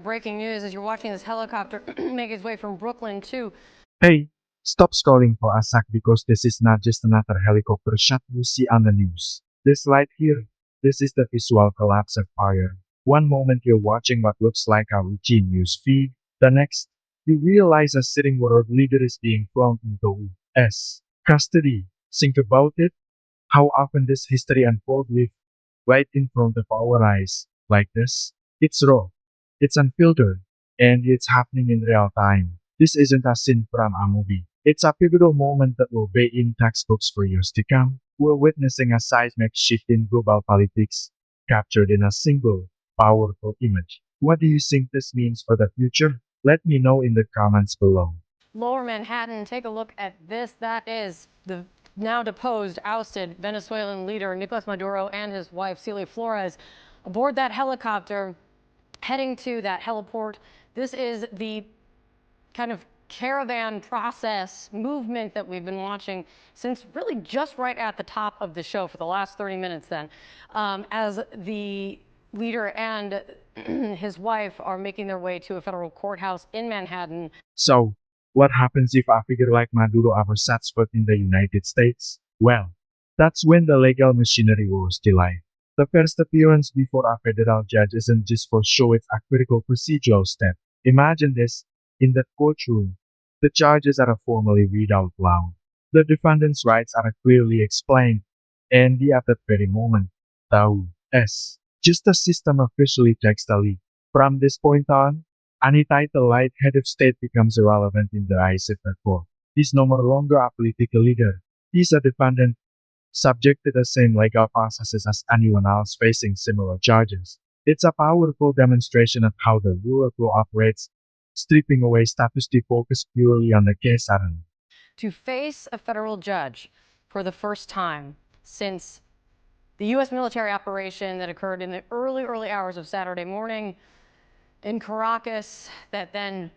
breaking news as you're watching this helicopter make its way from Brooklyn to. Hey, stop scrolling for a sec because this is not just another helicopter shot you see on the news. This light here, this is the visual collapse of fire. One moment you're watching what looks like a routine news feed, the next, you realize a sitting world leader is being thrown into U.S. custody. Think about it, how often this history unfolds right in front of our eyes, like this. It's raw, it's unfiltered, and it's happening in real time. This isn't a scene from a movie. It's a pivotal moment that will be in textbooks for years to come. We're witnessing a seismic shift in global politics, captured in a single, powerful image. What do you think this means for the future? Let me know in the comments below. Lower Manhattan, take a look at this. That is the now deposed, ousted Venezuelan leader Nicolas Maduro and his wife Celia Flores aboard that helicopter, heading to that heliport. This is the kind of caravan process movement that we've been watching since really just right at the top of the show for the last 30 minutes then, as the leader and his wife are making their way to a federal courthouse in Manhattan. So, what happens if a figure like Maduro ever sets foot in the United States? Well, that's when the legal machinery was delayed. The first appearance before a federal judge isn't just for show, it's a critical procedural step. Imagine this, in that courtroom, the charges are formally read out loud. The defendant's rights are clearly explained, and at that very moment, the U.S. justice system officially takes the lead. From this point on, any title like head of state becomes irrelevant in the eyes of the court. He's no longer a political leader. He's a defendant, subject to the same legal processes as anyone else facing similar charges. It's a powerful demonstration of how the rule of law operates, stripping away status to focus purely on the case at hand. To face a federal judge for the first time since the U.S. military operation that occurred in the early hours of Saturday morning in Caracas, that then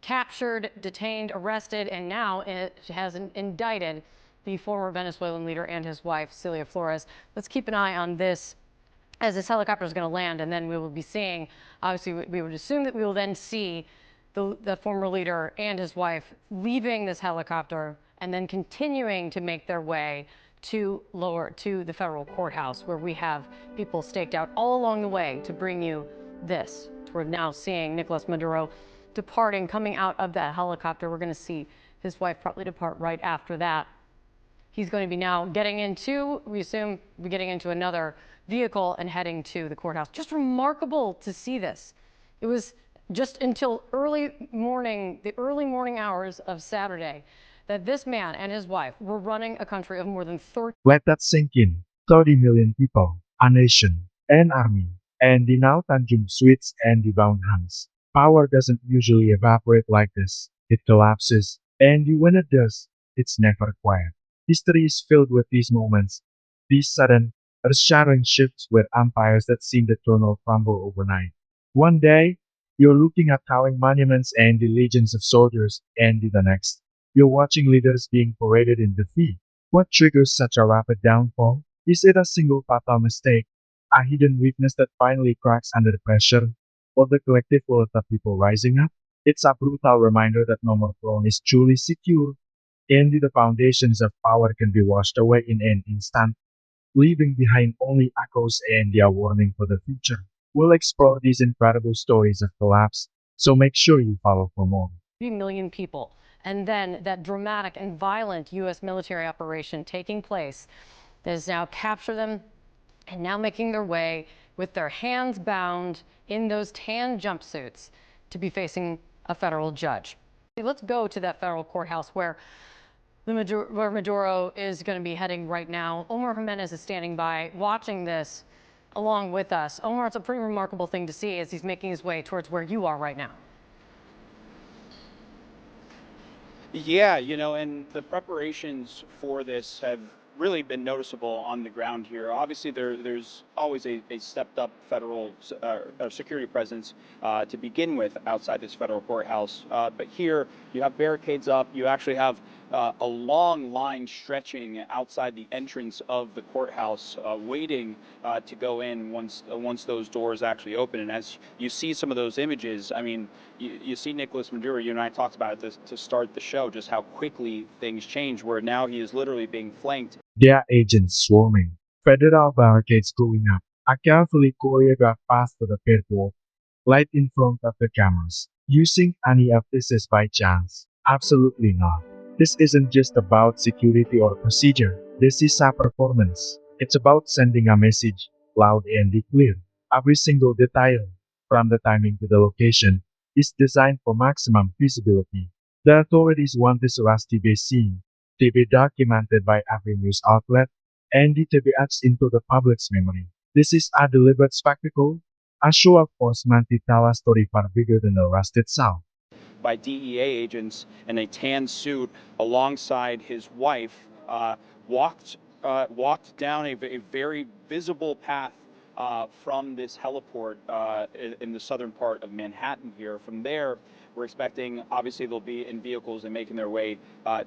captured, detained, arrested, and now it has indicted the former Venezuelan leader and his wife, Celia Flores. Let's keep an eye on this as this helicopter is going to land, and then we will be seeing, obviously, we would assume that we will then see the former leader and his wife leaving this helicopter and then continuing to make their way to the federal courthouse, where we have people staked out all along the way to bring you this. We're now seeing Nicolas Maduro departing, coming out of that helicopter. We're going to see his wife probably depart right after that. He's going to be now getting into, we assume, getting into another vehicle and heading to the courthouse. Just remarkable to see this. It was just until the early morning hours of Saturday, that this man and his wife were running a country of more than 30. Let that sink in. 30 million people, a nation, an army, and the now Tanjung suites and the bound hands. Power doesn't usually evaporate like this. It collapses, and when it does, it's never quiet. History is filled with these moments, these sudden, earth-shattering shifts where empires that seemed eternal crumble overnight. One day, you're looking at towering monuments and the legions of soldiers, and the next, you're watching leaders being paraded in defeat. What triggers such a rapid downfall? Is it a single fatal mistake, a hidden weakness that finally cracks under the pressure, or the collective will of the people rising up? It's a brutal reminder that no more throne is truly secure, and the foundations of power can be washed away in an instant, leaving behind only echoes and a warning for the future. We'll explore these incredible stories of collapse, so make sure you follow for more. 3 million people. And then that dramatic and violent U.S. military operation taking place that has now captured them and now making their way with their hands bound in those tan jumpsuits to be facing a federal judge. Let's go to that federal courthouse where Maduro is going to be heading right now. Omar Jimenez is standing by watching this along with us. Omar, it's a pretty remarkable thing to see as he's making his way towards where you are right now. Yeah, and the preparations for this have really been noticeable on the ground here. Obviously, there's always a stepped up federal security presence to begin with outside this federal courthouse. But here you have barricades up. You actually have a long line stretching outside the entrance of the courthouse, waiting to go in once those doors actually open. And as you see some of those images, I mean, you see Nicolas Maduro. You and I talked about it to start the show, just how quickly things change. Where now he is literally being flanked. There are agents swarming, federal barricades going up, a carefully choreographed path to the catwalk, light in front of the cameras. Using any of this is by chance? Absolutely not. This isn't just about security or procedure. This is a performance. It's about sending a message, loud and clear. Every single detail, from the timing to the location, is designed for maximum visibility. The authorities want this last TV scene to be documented by every news outlet and to be etched into the public's memory. This is a deliberate spectacle, a show of force meant to tell a story far bigger than the arrest itself. By DEA agents in a tan suit alongside his wife, walked walked down a very visible path from this heliport in the southern part of Manhattan here. From there, we're expecting, obviously, they'll be in vehicles and making their way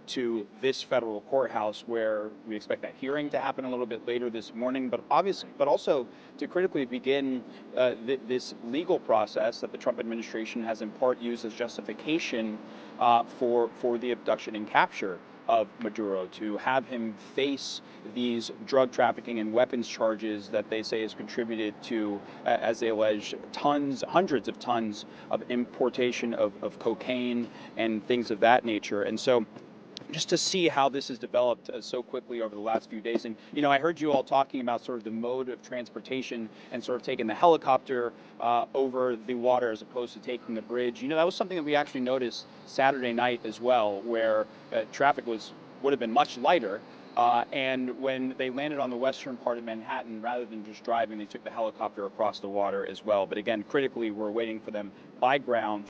to this federal courthouse, where we expect that hearing to happen a little bit later this morning, but obviously, but also to critically begin this legal process that the Trump administration has in part used as justification for the abduction and capture of Maduro, to have him face these drug trafficking and weapons charges that they say has contributed to, as they allege, hundreds of tons of importation of cocaine and things of that nature. And so just to see how this has developed so quickly over the last few days. And, I heard you all talking about sort of the mode of transportation and sort of taking the helicopter over the water as opposed to taking the bridge. That was something that we actually noticed Saturday night as well, where traffic would have been much lighter. And when they landed on the western part of Manhattan, rather than just driving, they took the helicopter across the water as well. But again, critically, we're waiting for them by ground